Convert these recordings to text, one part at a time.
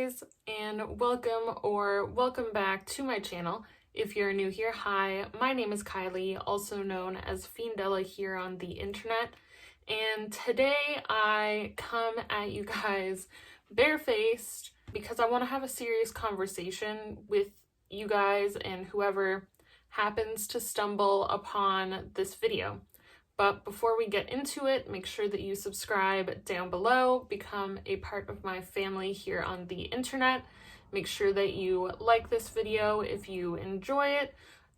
guys, and welcome back to my channel. If you're new here, hi, my name is Kylie, also known as Fiendella here on the internet, and today I come at you guys barefaced because I want to have a serious conversation with you guys and whoever happens to stumble upon this video. But before we get into it, make sure that you subscribe down below, become a part of my family here on the internet. Make sure that you like this video if you enjoy it,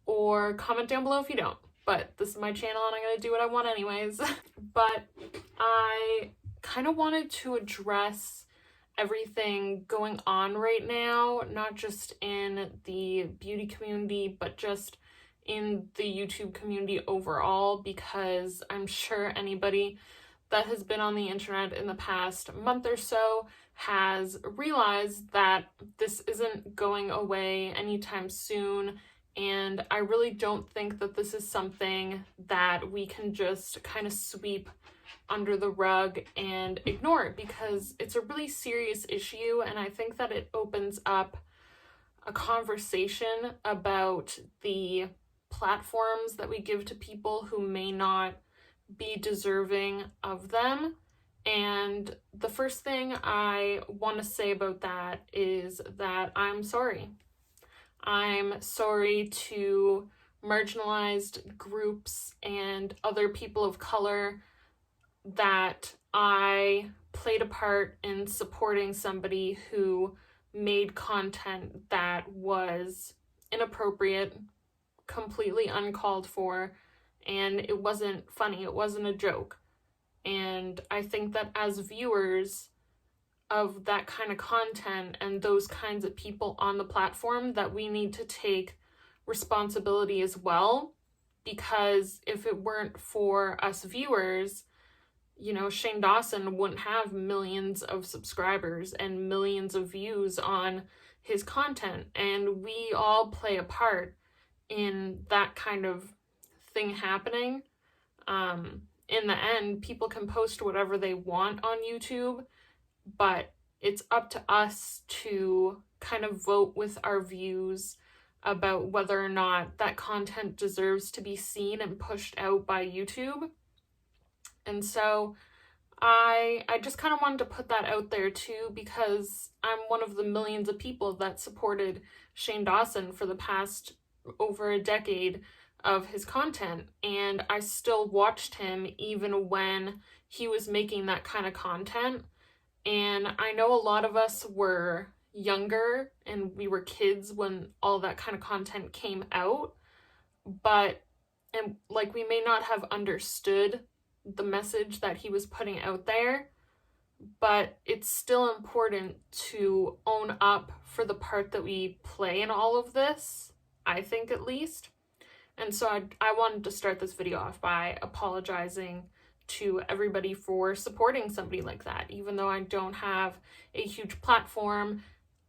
or comment down below if you don't. But this is my channel and I'm gonna do what I want anyways. But I kind of wanted to address everything going on right now, not just in the beauty community, but just in the YouTube community overall, because I'm sure anybody that has been on the internet in the past month or so has realized that this isn't going away anytime soon, and I really don't think that this is something that we can just kind of sweep under the rug and ignore it, because it's a really serious issue, and I think that it opens up a conversation about the platforms that we give to people who may not be deserving of them. And the first thing I want to say about that is that I'm sorry. I'm sorry to marginalized groups and other people of color that I played a part in supporting somebody who made content that was inappropriate, completely uncalled for, and it wasn't funny, it wasn't a joke. And I think that as viewers of that kind of content and those kinds of people on the platform, that we need to take responsibility as well, because if it weren't for us viewers, you know, Shane Dawson wouldn't have millions of subscribers and millions of views on his content, and we all play a part in that kind of thing happening. In the end, people can post whatever they want on YouTube, but it's up to us to kind of vote with our views about whether or not that content deserves to be seen and pushed out by YouTube. And so I just kind of wanted to put that out there too, because I'm one of the millions of people that supported Shane Dawson for the past over a decade of his content, and I still watched him even when he was making that kind of content. And I know a lot of us were younger and we were kids when all that kind of content came out, and we may not have understood the message that he was putting out there, but it's still important to own up for the part that we play in all of this, I think, at least. And so I wanted to start this video off by apologizing to everybody for supporting somebody like that. Even though I don't have a huge platform,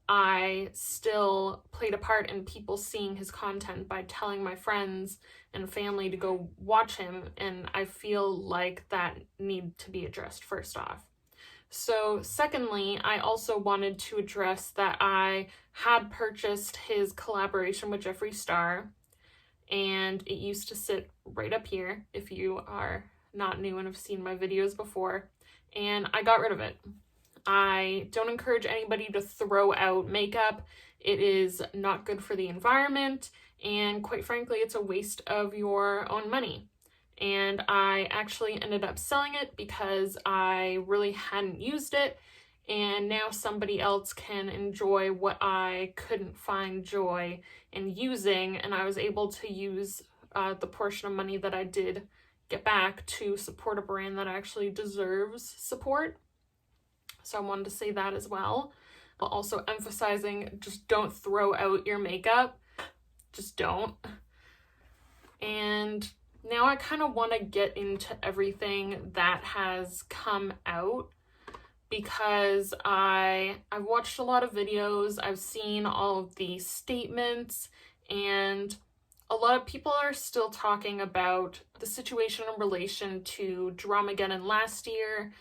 I still played a part in people seeing his content by telling my friends and family to go watch him, and I feel like that needed to be addressed first off. So secondly, I also wanted to address that I had purchased his collaboration with Jeffree Star, and it used to sit right up here if you are not new and have seen my videos before, and I got rid of it. I don't encourage anybody to throw out makeup. It is not good for the environment, and quite frankly, it's a waste of your own money. And I actually ended up selling it because I really hadn't used it, and now somebody else can enjoy what I couldn't find joy in using, and I was able to use the portion of money that I did get back to support a brand that actually deserves support. So I wanted to say that as well, but also emphasizing, just don't throw out your makeup. Just don't. And now I kind of want to get into everything that has come out, because I've watched a lot of videos, I've seen all of the statements, and a lot of people are still talking about the situation in relation to Dramageddon last year,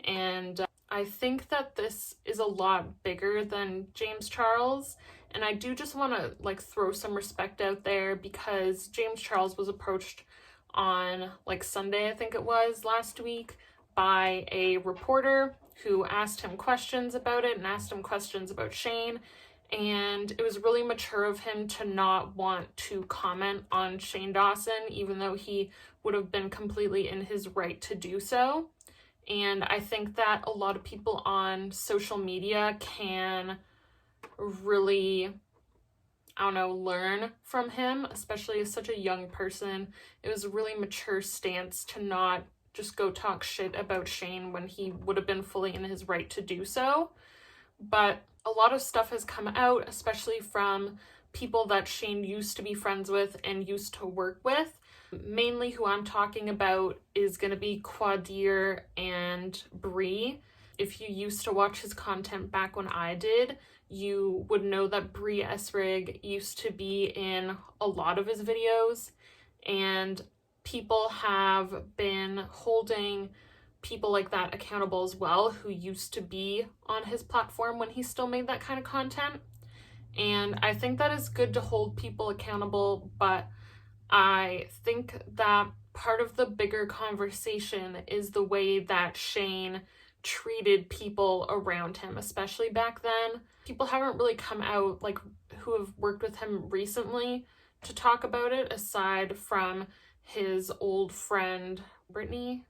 and I think that this is a lot bigger than James Charles, and I do just want to like throw some respect out there because James Charles was approached on like Sunday, I think it was, last week, by a reporter who asked him questions about it and asked him questions about Shane, and it was really mature of him to not want to comment on Shane Dawson, even though he would have been completely in his right to do so. And I think that a lot of people on social media can really, I don't know, learn from him, especially as such a young person. It was a really mature stance to not just go talk shit about Shane when he would have been fully in his right to do so. But a lot of stuff has come out, especially from people that Shane used to be friends with and used to work with. Mainly who I'm talking about is going to be Quadir and Bree. If you used to watch his content back when I did, you would know that Bree Esrig used to be in a lot of his videos, and people have been holding people like that accountable as well who used to be on his platform when he still made that kind of content. And I think that is good to hold people accountable, but I think that part of the bigger conversation is the way that Shane treated people around him, especially back then. People haven't really come out, like, who have worked with him recently to talk about it, aside from his old friend, Brittany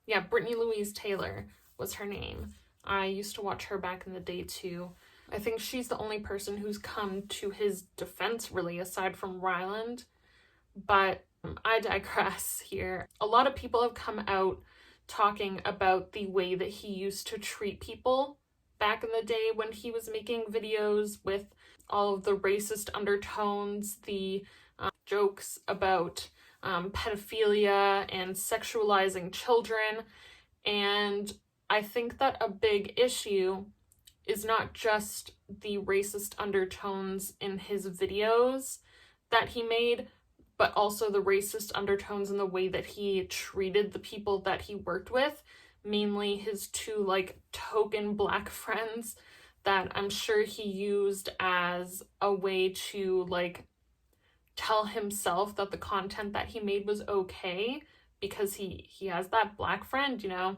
Louise Taylor was her name. I used to watch her back in the day too. I think she's the only person who's come to his defense, really, aside from Ryland. But I digress here. A lot of people have come out talking about the way that he used to treat people back in the day when he was making videos with all of the racist undertones, the jokes about pedophilia and sexualizing children. And I think that a big issue is not just the racist undertones in his videos that he made, but also the racist undertones in the way that he treated the people that he worked with, mainly his two like token Black friends that I'm sure he used as a way to like tell himself that the content that he made was okay because he has that Black friend, you know.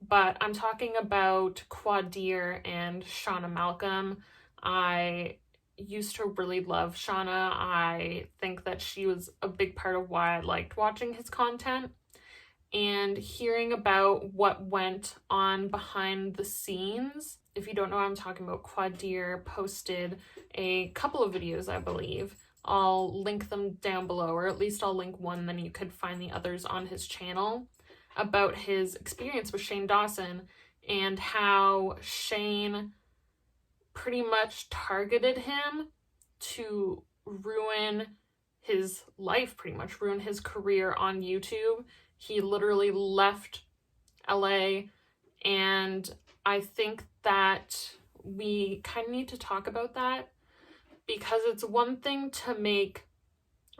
But I'm talking about Quadir and Shauna Malcolm. I used to really love Shauna. I think that she was a big part of why I liked watching his content. And hearing about what went on behind the scenes, if you don't know what I'm talking about, Quadir posted a couple of videos, I believe. I'll link them down below, or at least I'll link one, then you could find the others on his channel, about his experience with Shane Dawson and how Shane pretty much targeted him to ruin his life, pretty much ruin his career on YouTube. He literally left LA, and I think that we kind of need to talk about that, because it's one thing to make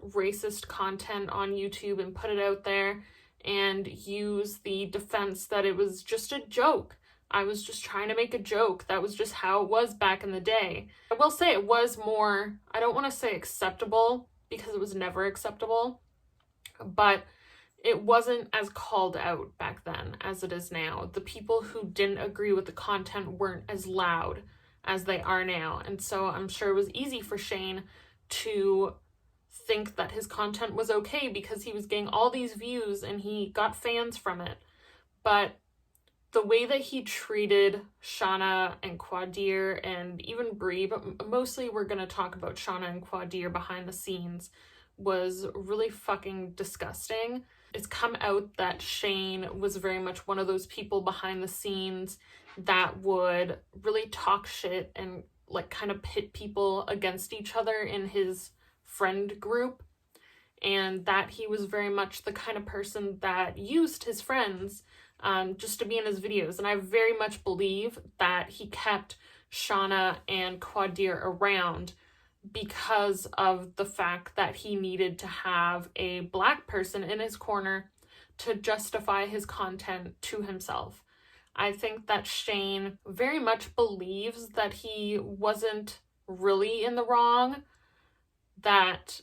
racist content on YouTube and put it out there and use the defense that it was just a joke. I was just trying to make a joke. That was just how it was back in the day. I will say it was more, I don't want to say acceptable, because it was never acceptable, but it wasn't as called out back then as it is now. The people who didn't agree with the content weren't as loud as they are now. And so I'm sure it was easy for Shane to think that his content was okay because he was getting all these views and he got fans from it. But the way that he treated Shauna and Quadir and even Bree, but mostly we're going to talk about Shauna and Quadir behind the scenes, was really fucking disgusting. It's come out that Shane was very much one of those people behind the scenes that would really talk shit and like kind of pit people against each other in his friend group, and that he was very much the kind of person that used his friends just to be in his videos. And I very much believe that he kept Shauna and Quadir around because of the fact that he needed to have a Black person in his corner to justify his content to himself. I think that Shane very much believes that he wasn't really in the wrong, that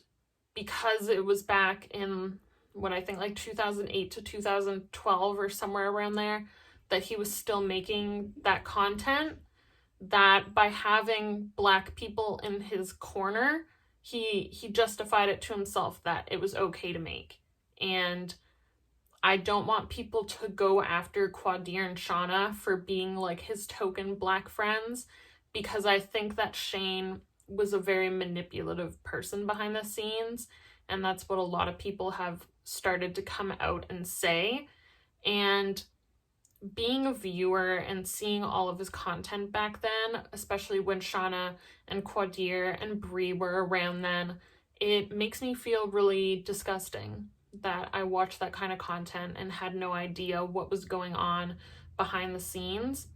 because it was back in what I think like 2008 to 2012 or somewhere around there, that he was still making that content, that by having Black people in his corner, he justified it to himself that it was okay to make. And I don't want people to go after Quadir and Shauna for being like his token Black friends, because I think that Shane was a very manipulative person behind the scenes, and that's what a lot of people have started to come out and say. And being a viewer and seeing all of his content back then, especially when Shauna and Quadir and Bree were around then, it makes me feel really disgusting that I watched that kind of content and had no idea what was going on behind the scenes.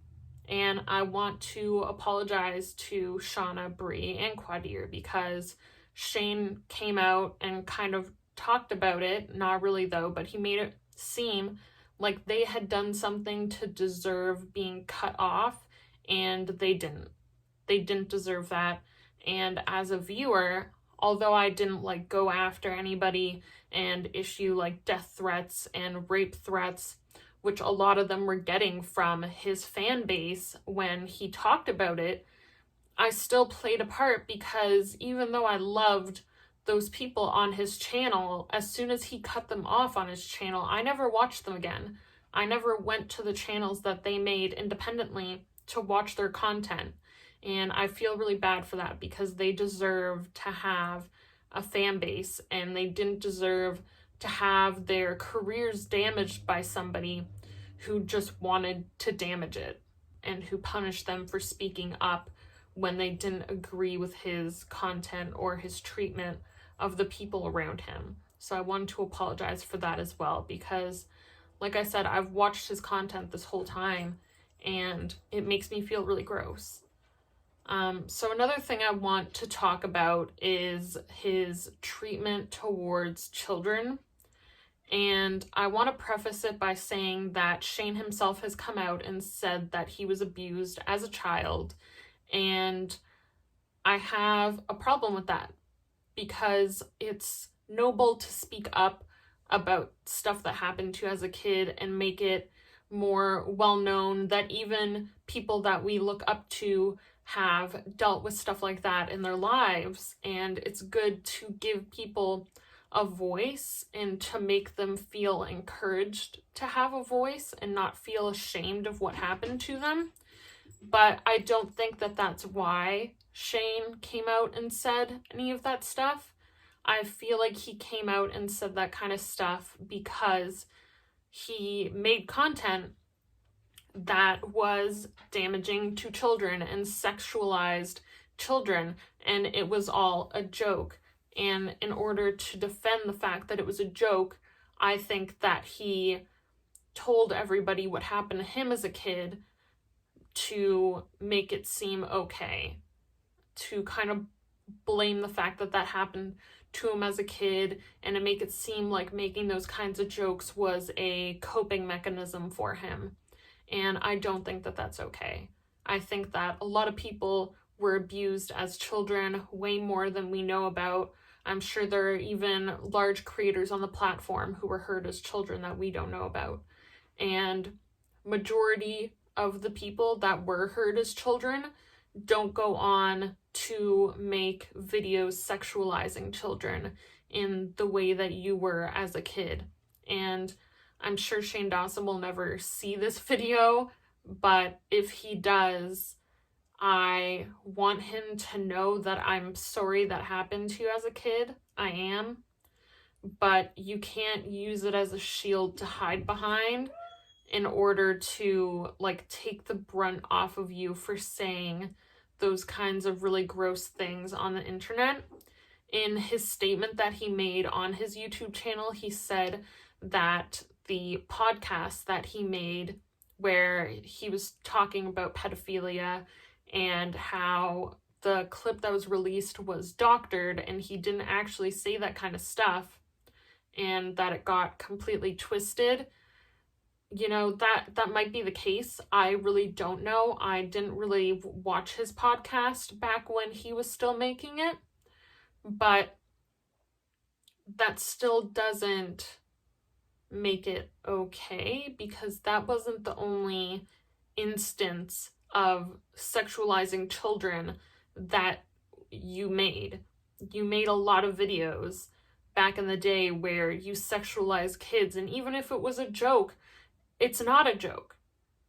And I want to apologize to Shauna, Bree, and Quadir, because Shane came out and kind of talked about it, not really though, but he made it seem like they had done something to deserve being cut off, and they didn't. They didn't deserve that. And as a viewer, although I didn't like go after anybody and issue like death threats and rape threats, which a lot of them were getting from his fan base when he talked about it, I still played a part, because even though I loved those people on his channel, as soon as he cut them off on his channel, I never watched them again. I never went to the channels that they made independently to watch their content. And I feel really bad for that, because they deserve to have a fan base, and they didn't deserve to have their careers damaged by somebody who just wanted to damage it, and who punished them for speaking up when they didn't agree with his content or his treatment of the people around him. So I wanted to apologize for that as well, because like I said, I've watched his content this whole time and it makes me feel really gross. So another thing I want to talk about is his treatment towards children. And I want to preface it by saying that Shane himself has come out and said that he was abused as a child. And I have a problem with that, because it's noble to speak up about stuff that happened to you as a kid and make it more well known that even people that we look up to have dealt with stuff like that in their lives. And it's good to give people a voice and to make them feel encouraged to have a voice and not feel ashamed of what happened to them. But I don't think that that's why Shane came out and said any of that stuff. I feel like he came out and said that kind of stuff because he made content that was damaging to children and sexualized children, and it was all a joke. And in order to defend the fact that it was a joke, I think that he told everybody what happened to him as a kid to make it seem okay, to kind of blame the fact that that happened to him as a kid, and to make it seem like making those kinds of jokes was a coping mechanism for him. And I don't think that that's okay. I think that a lot of people were abused as children, way more than we know about. I'm sure there are even large creators on the platform who were hurt as children that we don't know about. And majority of the people that were hurt as children don't go on to make videos sexualizing children in the way that you were as a kid. And I'm sure Shane Dawson will never see this video, but if he does, I want him to know that I'm sorry that happened to you as a kid. I am. But you can't use it as a shield to hide behind in order to like take the brunt off of you for saying those kinds of really gross things on the internet. In his statement that he made on his YouTube channel, he said that the podcast that he made where he was talking about pedophilia and how the clip that was released was doctored and he didn't actually say that kind of stuff, and that it got completely twisted. that might be the case. I really don't know. I didn't really watch his podcast back when he was still making it, but that still doesn't make it okay, because that wasn't the only instance of sexualizing children that you made. You made a lot of videos back in the day where you sexualize kids, and even if it was a joke, it's not a joke.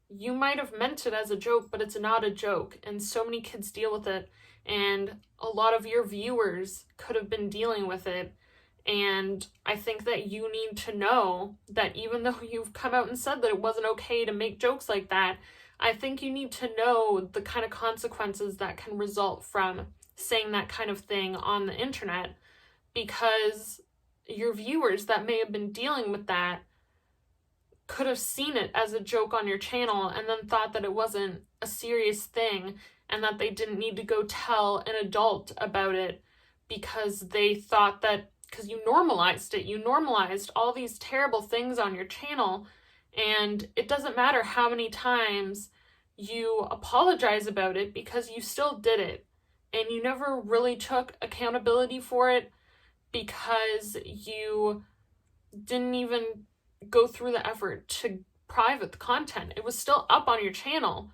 You might have meant it as a joke, but it's not a joke, and so many kids deal with it, and a lot of your viewers could have been dealing with it. And I think that you need to know that even though you've come out and said that it wasn't okay to make jokes like that, I think you need to know the kind of consequences that can result from saying that kind of thing on the internet, because your viewers that may have been dealing with that could have seen it as a joke on your channel and then thought that it wasn't a serious thing and that they didn't need to go tell an adult about it, because they thought that because you normalized it. You normalized all these terrible things on your channel, and it doesn't matter how many times you apologize about it, because you still did it, and you never really took accountability for it, because you didn't even go through the effort to private the content. It was still up on your channel.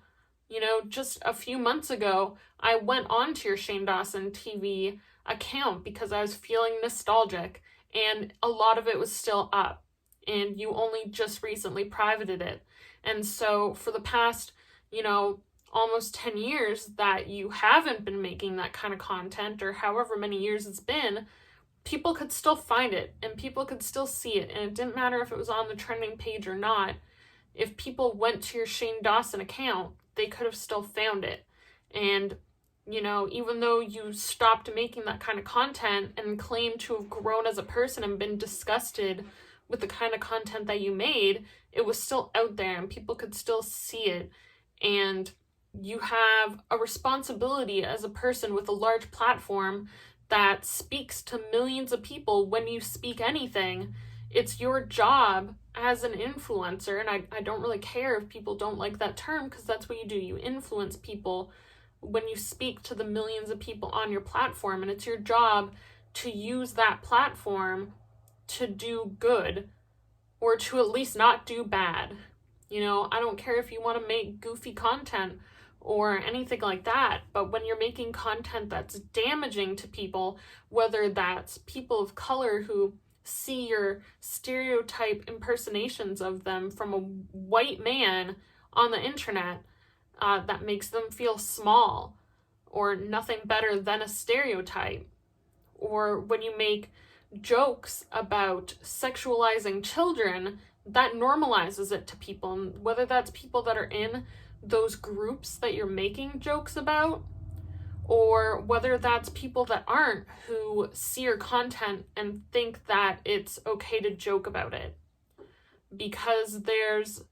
Just a few months ago, I went onto your Shane Dawson TV account because I was feeling nostalgic, and a lot of it was still up, and you only just recently privated it. And so for the past, almost 10 years that you haven't been making that kind of content, or however many years it's been, people could still find it and people could still see it, and it didn't matter if it was on the trending page or not. If people went to your Shane Dawson account, they could have still found it. And even though you stopped making that kind of content and claimed to have grown as a person and been disgusted with the kind of content that you made, it was still out there and people could still see it. And you have a responsibility as a person with a large platform that speaks to millions of people. When you speak anything, it's your job as an influencer, and I don't really care if people don't like that term, because that's what you do. You influence people when you speak to the millions of people on your platform, and it's your job to use that platform to do good, or to at least not do bad. I don't care if you want to make goofy content or anything like that, but when you're making content that's damaging to people, whether that's people of color who see your stereotype impersonations of them from a white man on the internet, that makes them feel small or nothing better than a stereotype, or when you make jokes about sexualizing children, that normalizes it to people, and whether that's people that are in those groups that you're making jokes about, or whether that's people that aren't, who see your content and think that it's okay to joke about it. Because there's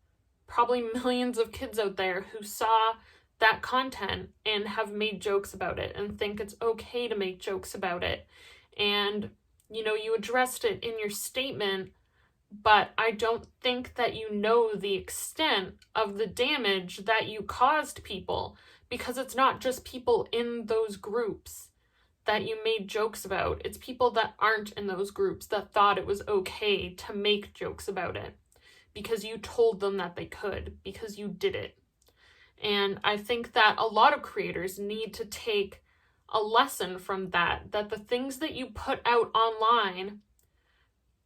probably millions of kids out there who saw that content and have made jokes about it and think it's okay to make jokes about it. And, you addressed it in your statement, but I don't think that you know the extent of the damage that you caused people, because it's not just people in those groups that you made jokes about. It's people that aren't in those groups that thought it was okay to make jokes about it, because you told them that they could, because you did it. And I think that a lot of creators need to take a lesson from that the things that you put out online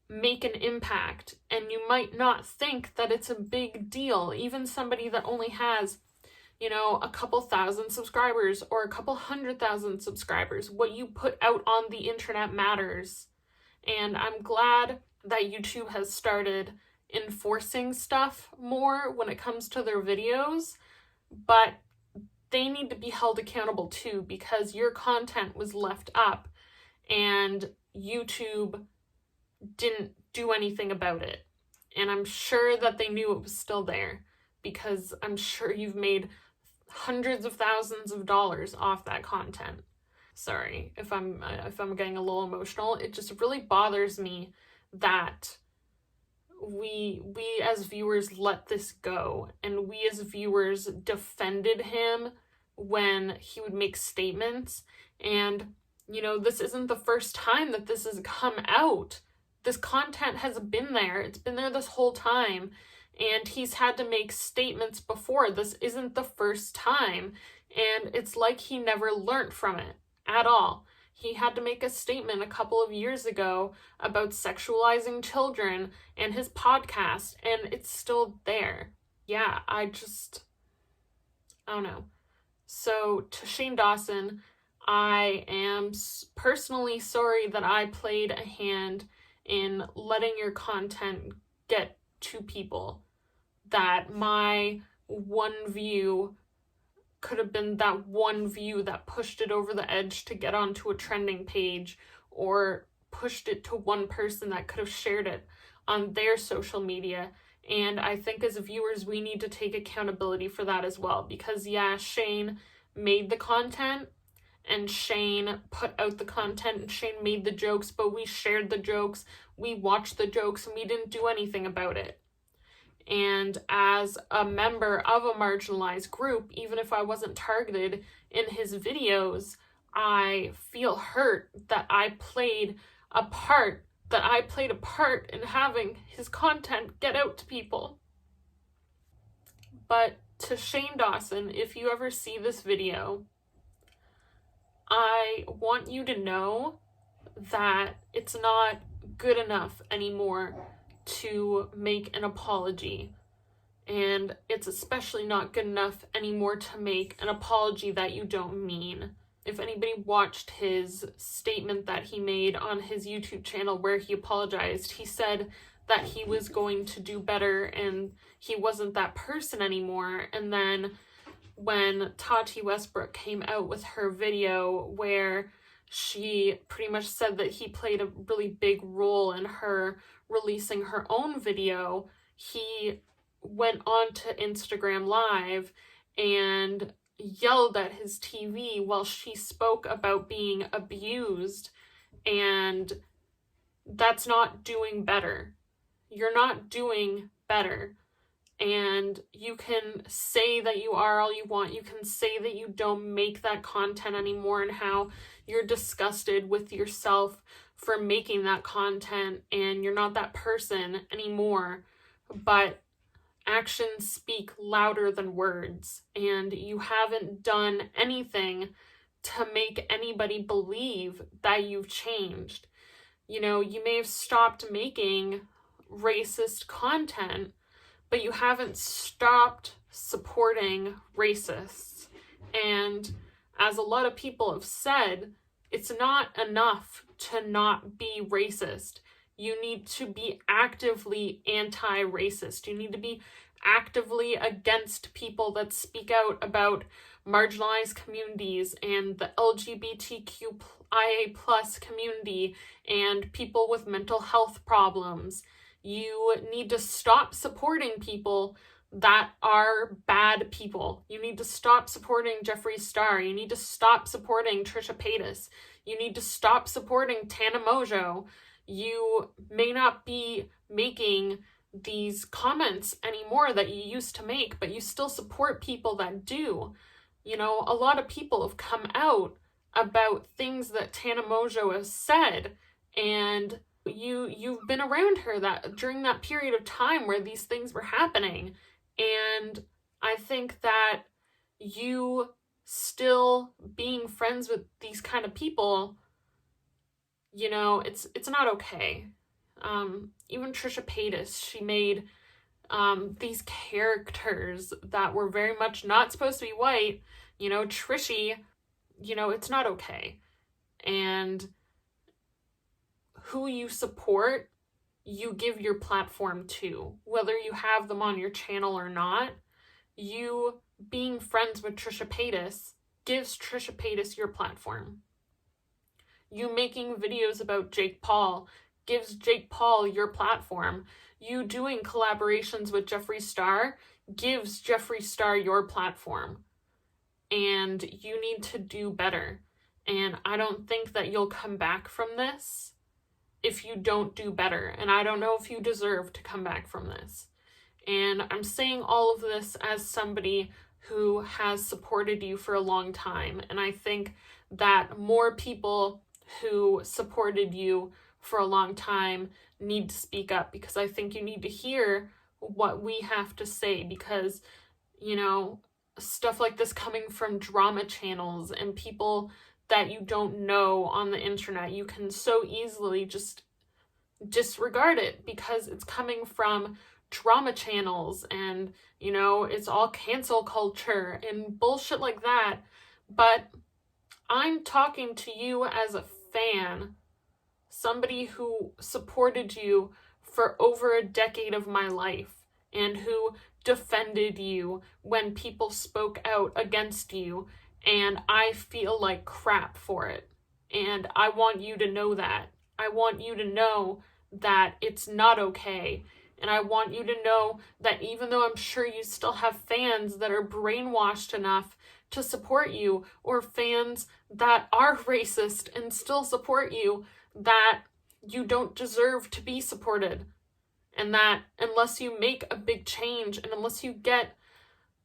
make an impact, and you might not think that it's a big deal. Even somebody that only has, a couple thousand subscribers or a couple 100,000 subscribers, what you put out on the internet matters. And I'm glad that YouTube has started enforcing stuff more when it comes to their videos, but they need to be held accountable too, because your content was left up and YouTube didn't do anything about it. And I'm sure that they knew it was still there, because I'm sure you've made hundreds of thousands of dollars off that content. Sorry if I'm getting a little emotional. It just really bothers me that we as viewers let this go, and we as viewers defended him when he would make statements. And this isn't the first time that this has come out. This content has been there. It's been there this whole time, and he's had to make statements before. This isn't the first time, and it's like he never learned from it at all. He had to make a statement a couple of years ago about sexualizing children and his podcast, and it's still there. Yeah, I don't know. So to Shane Dawson, I am personally sorry that I played a hand in letting your content get to people. That my one view could have been that one view that pushed it over the edge to get onto a trending page, or pushed it to one person that could have shared it on their social media. And I think as viewers, we need to take accountability for that as well, because yeah, Shane made the content, and Shane put out the content, and Shane made the jokes, but we shared the jokes, we watched the jokes, and we didn't do anything about it. And as a member of a marginalized group, even if I wasn't targeted in his videos, I feel hurt that I played a part in having his content get out to people. But to Shane Dawson, if you ever see this video, I want you to know that it's not good enough anymore to make an apology. And it's especially not good enough anymore to make an apology that you don't mean. If anybody watched his statement that he made on his YouTube channel where he apologized, he said that he was going to do better and he wasn't that person anymore. And then when Tati Westbrook came out with her video where she pretty much said that he played a really big role in her releasing her own video, he went on to Instagram Live and yelled at his TV while she spoke about being abused, and that's not doing better. You're not doing better. And you can say that you are all you want. You can say that you don't make that content anymore and how you're disgusted with yourself for making that content and you're not that person anymore. But actions speak louder than words, and you haven't done anything to make anybody believe that you've changed. You may have stopped making racist content, but you haven't stopped supporting racists. And as a lot of people have said, it's not enough to not be racist. You need to be actively anti-racist. You need to be actively against people that speak out about marginalized communities and the LGBTQIA+ community and people with mental health problems. You need to stop supporting people that are bad people. You need to stop supporting Jeffree Star. You need to stop supporting Trisha Paytas. You need to stop supporting Tana Mongeau. You may not be making these comments anymore that you used to make, but you still support people that do. A lot of people have come out about things that Tana Mongeau has said, and you've been around her that during that period of time where these things were happening. And I think that you still being friends with these kind of people, it's not okay. Even Trisha Paytas, she made these characters that were very much not supposed to be white. Trishy, it's not okay. And who you support, you give your platform to. Whether you have them on your channel or not, you being friends with Trisha Paytas gives Trisha Paytas your platform. You making videos about Jake Paul gives Jake Paul your platform. You doing collaborations with Jeffree Star gives Jeffree Star your platform. And you need to do better. And I don't think that you'll come back from this if you don't do better. And I don't know if you deserve to come back from this. And I'm saying all of this as somebody who has supported you for a long time. And I think that more people who supported you for a long time need to speak up, because I think you need to hear what we have to say, because, you know, stuff like this coming from drama channels and people that you don't know on the internet, you can so easily just disregard it because it's coming from drama channels and, you know, it's all cancel culture and bullshit like that. But I'm talking to you as a fan, somebody who supported you for over a decade of my life and who defended you when people spoke out against you, and I feel like crap for it. And I want you to know that. I want you to know that it's not okay. And I want you to know that even though I'm sure you still have fans that are brainwashed enough to support you, or fans that are racist and still support you, that you don't deserve to be supported. And that unless you make a big change and unless you get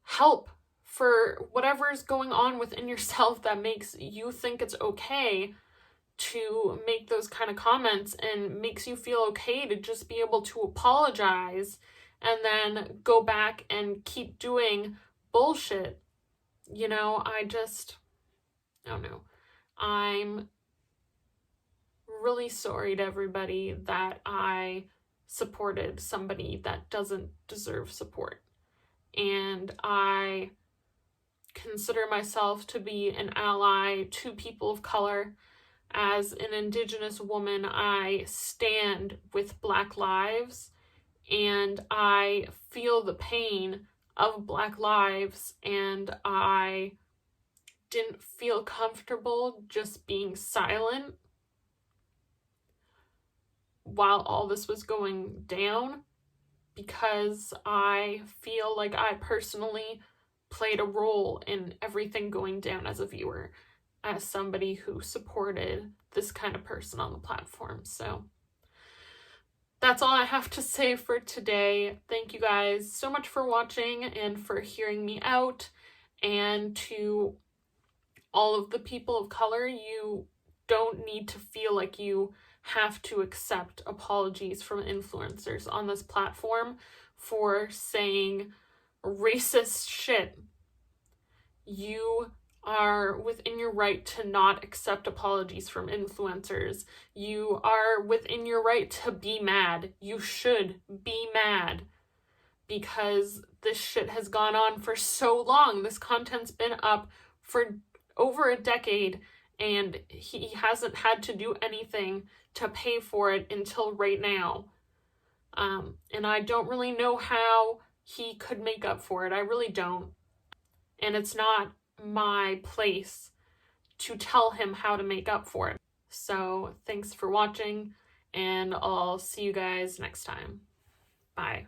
help for whatever is going on within yourself that makes you think it's okay to make those kind of comments and makes you feel okay to just be able to apologize and then go back and keep doing bullshit, you know, I don't know. I'm really sorry to everybody that I supported somebody that doesn't deserve support. And I consider myself to be an ally to people of color. As an Indigenous woman, I stand with Black lives, and I feel the pain of Black lives, and I didn't feel comfortable just being silent while all this was going down, because I feel like I personally played a role in everything going down as a viewer, as somebody who supported this kind of person on the platform. So that's all I have to say for today. Thank you guys so much for watching and for hearing me out. And to all of the people of color, you don't need to feel like you have to accept apologies from influencers on this platform for saying racist shit. You are within your right to not accept apologies from influencers. You are within your right to be mad. You should be mad, because this shit has gone on for so long. This content's been up for over a decade, and he hasn't had to do anything to pay for it until right now. And I don't really know how he could make up for it. I really don't. And it's not my place to tell him how to make up for it. So thanks for watching, and I'll see you guys next time. Bye.